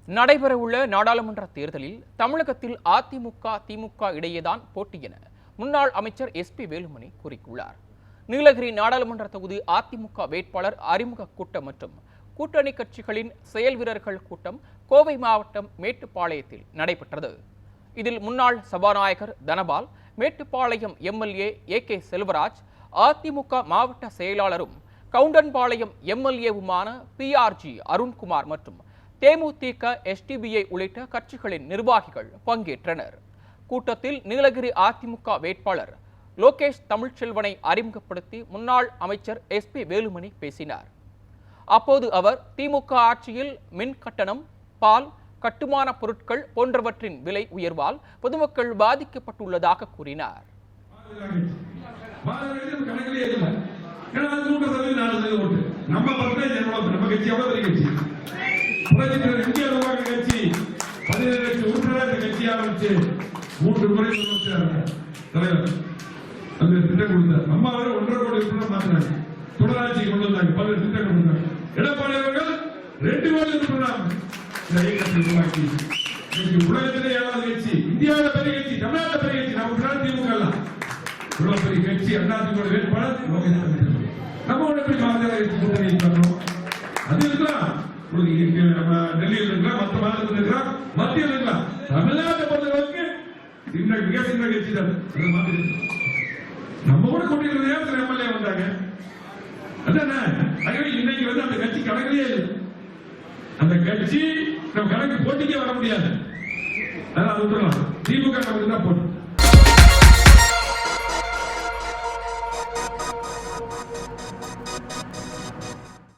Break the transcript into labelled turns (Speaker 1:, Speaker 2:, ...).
Speaker 1: நடைபெறவுள்ள நாடாளுமன்ற தேர்தலில் தமிழகத்தில் அதிமுக திமுக இடையேதான் போட்டி என முன்னாள் அமைச்சர் எஸ்பி வேலுமணி கூறியுள்ளார். நீலகிரி நாடாளுமன்ற தொகுதி அதிமுக வேட்பாளர் அறிமுக கூட்டம் மற்றும் கூட்டணி கட்சிகளின் செயல் வீரர்கள் கூட்டம் கோவை மாவட்டம் மேட்டுப்பாளையத்தில் நடைபெற்றது. இதில் முன்னாள் சபாநாயகர் தனபால், மேட்டுப்பாளையம் எம்எல்ஏ ஏ.கே. செல்வராஜ், அதிமுக மாவட்ட செயலாளரும் கவுண்டன்பாளையம் எம்எல்ஏவுமான பி.ஆர்.ஜி. அருண்குமார் மற்றும் தேமுதிக, எஸ்டிபிஐ உள்ளிட்ட கட்சிகளின் நிர்வாகிகள் பங்கேற்றனர். கூட்டத்தில் நீலகிரி அதிமுக வேட்பாளர் லோகேஷ் தமிழ்ச்செல்வனை அறிமுகப்படுத்தி முன்னாள் அமைச்சர் எஸ்பி வேலுமணி பேசினார். அப்போது அவர் திமுக ஆட்சியில் மின் கட்டணம், பால், கட்டுமான பொருட்கள் போன்றவற்றின் விலை உயர்வால் பொதுமக்கள் பாதிக்கப்பட்டுள்ளதாக கூறினார்.
Speaker 2: எடப்பாடி அவர்கள் 2 உலகத்திலே ஏழாவது கட்சி, இந்தியாவில் பெரிய கட்சி, தமிழ்நாட்டில் பெரிய கட்சி, நமக்கு திமுக இவ்வளவு பெரிய கட்சி. அதிமுக வேட்பாளர் லோகேஷ் தமிழ்ச்செல்வன். நம்ம எப்படி கூட்டணி பண்ணணும்? அது இருக்கலாம், டெல்லியில் இருக்கலாம், மற்ற மாநிலத்தில் இருக்கலாம், மத்தியில் இருக்கலாம். தமிழ்நாட்டை பொறுத்தவரைக்கு மிக சின்ன கட்சி தான். நம்ம கூட கொண்டிருக்கிற எம்எல்ஏ வந்தாங்க. அதானே இன்னைக்கு அந்த கட்சி கணக்கிலே இல்லை. அந்த கட்சி நம்ம கணக்கு போட்டிக்கே வர முடியாது. அதனால திமுக நமக்கு தான் போட்டி.